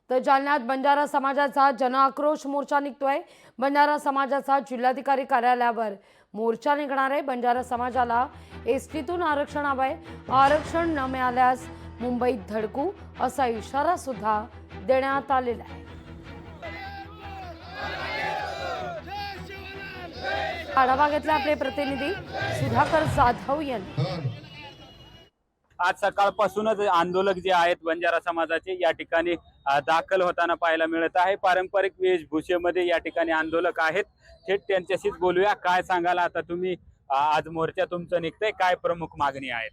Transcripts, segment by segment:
तर जालन्यात बंजारा समाजाचा जनआक्रोश मोर्चा निघतोय। बंजारा समाजाचा जिल्हाधिकारी कार्यालयावर मोर्चा निघणार आहे। बंजारा समाजाला एसटीतून आरक्षण हवंय, आरक्षण न मिळाल्यास मुंबईत धडकू असा इशारा सुद्धा देण्यात आलेला आहे। आढावा घेतला आपले प्रतिनिधी सुधाकर जाधव यांनी। आज सकाळपासूनच आंदोलक जे आहेत बंजारा समाजाचे या ठिकाणी दाखल होताना पाहायला मिळत आहे। पारंपरिक वेशभूषेमध्ये या ठिकाणी आंदोलक आहेत। थेट त्यांच्याशीच बोलूया। काय सांगाल आता तुम्ही, आज मोर्चा तुमचं निघतंय, काय प्रमुख मागणी आहेत?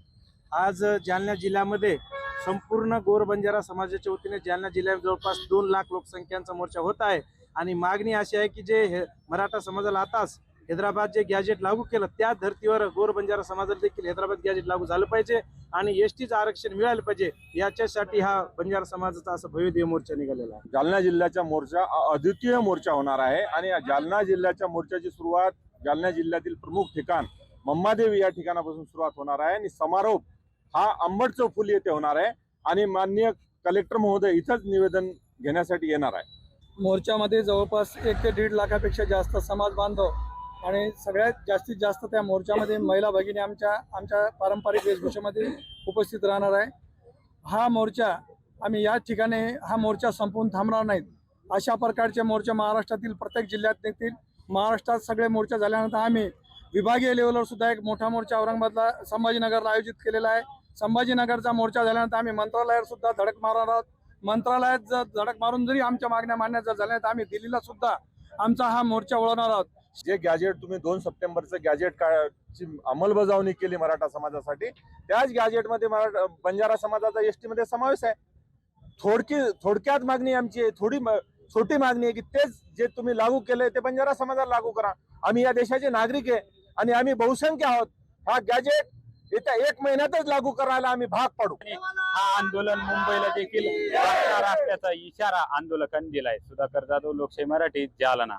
आज जालना जिल्ह्यामध्ये संपूर्ण गोर बंजारा समाजाच्या वतीने जालना जिल्ह्यात जवळपास 2 लाख लोकसंख्यांचा मोर्चा होत आहे आणि मागणी अशी आहे की जे मराठा समाजाला आताच हैदराबाद जे गॅजेट लागू केलं त्या धर्तीवर गोर बंजारा समाजाला देखील हैदराबाद गॅजेट लागू झालं पाहिजे आणि एसटीचं आरक्षण मिळालं पाहिजे। याच्यासाठी हा बंजारा समाजाचा असा भव्य मोर्चा निघालेला आहे। जालना जिल्ह्याचा मोर्चा अद्वितीय मोर्चा होणार आहे आणि जालना जिल्ह्याच्या मोर्चाची सुरुवात जालना जिल्ह्यातील प्रमुख ठिकाण मम्मादेवी या ठिकाणापासून सुरुवात होणार आहे आणि समारोप हा अंबड चौफुली येथे होणार आहे आणि माननीय कलेक्टर महोदय इथंच निवेदन घेण्यासाठी येणार आहे। मोर्चामध्ये जवळपास 1 ते 1.5 लाखापेक्षा जास्त समाज बांधव आणि सगळ्यात जास्तीत जास्त त्या मोर्चामध्ये महिला भगिनी आमच्या पारंपरिक वेशभूषेमध्ये उपस्थित राहणार आहे। हा मोर्चा आम्ही या ठिकाणी हा मोर्चा संपवून थांबणार नाहीत। अशा प्रकारचे मोर्चे महाराष्ट्रातील प्रत्येक जिल्ह्यात निघतील। महाराष्ट्रात सगळे मोर्चा झाल्यानंतर आम्ही विभागीय लेवलवर सुद्धा एक मोठा मोर्चा औरंगाबादला संभाजीनगरला आयोजित केलेला आहे। संभाजीनगरचा मोर्चा झाल्यानंतर आम्ही मंत्रालयावर सुद्धा धडक मारणार आहोत। मंत्रालयात जर धडक मारून जरी आमच्या मागण्या मान्य झाल्या तर आम्ही दिल्लीला सुद्धा आमचा हा मोर्चा वळवणार आहोत। जे गॅजेट तुम्ही 2 सप्टेंबरचं गॅजेट ची अंमलबजावणी केली मराठा समाजासाठी, त्याच गॅजेटमध्ये बंजारा समाजाचा एसटी मध्ये समावेश आहे। थोडक्यात मागणी आमची आहे, छोटी मागणी आहे की तेच जे तुम्ही लागू केलंय ते बंजारा समाजाला लागू करा। आम्ही या देशाचे नागरिक आहे आणि आम्ही बहुसंख्य आहोत। हा गॅजेट येत्या 1 महिन्यातच लागू करायला आम्ही भाग पडू। हा आंदोलन मुंबईला देखील गाठणार असल्याचा इशारा आंदोलकांनी दिलाय। सुधाकर जाधव, लोकशाही मराठी, जालना।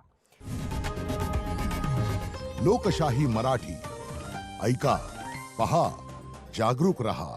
लोकशाही मराठी ऐका, पहा, जागरूक रहा।